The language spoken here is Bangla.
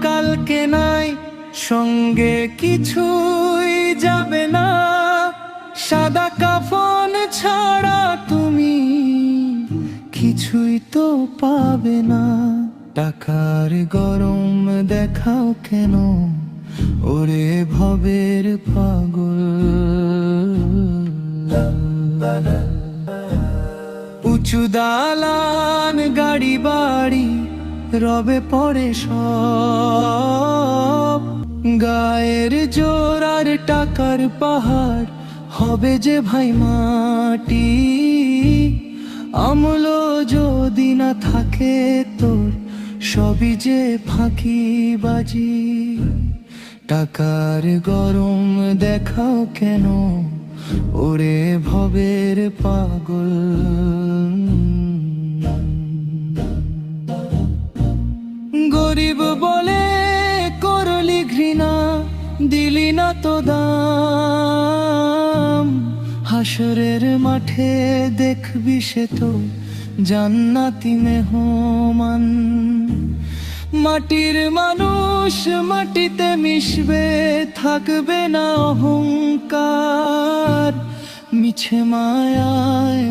কালকে নাই, সঙ্গে কিছুই যাবে না। সাদা কাফন ছাড়া তুমি কিছুই তো পাবে না। টাকার গরম দেখাও কেন ওরে ভবের পাগল। উঁচু দালান গাড়ি বাড়ি রবে পরে সব, গায়ের জোর আর টাকার পাহাড় হবে যে ভাই মাটি। আমল যদি না থাকে তোর সবই যে ফাঁকিবাজি। টাকার গরম দেখাও কেন ওরে ভবের পাগল। গরিব বলে করলি ঘৃণা, দিলি না তো দাম। হাসরের মাঠে দেখবি সে তো জান্নাতি মেহমান। মাটির মানুষ মাটিতে মিশবে, থাকবে না অহংকার। মিছে মায়ায়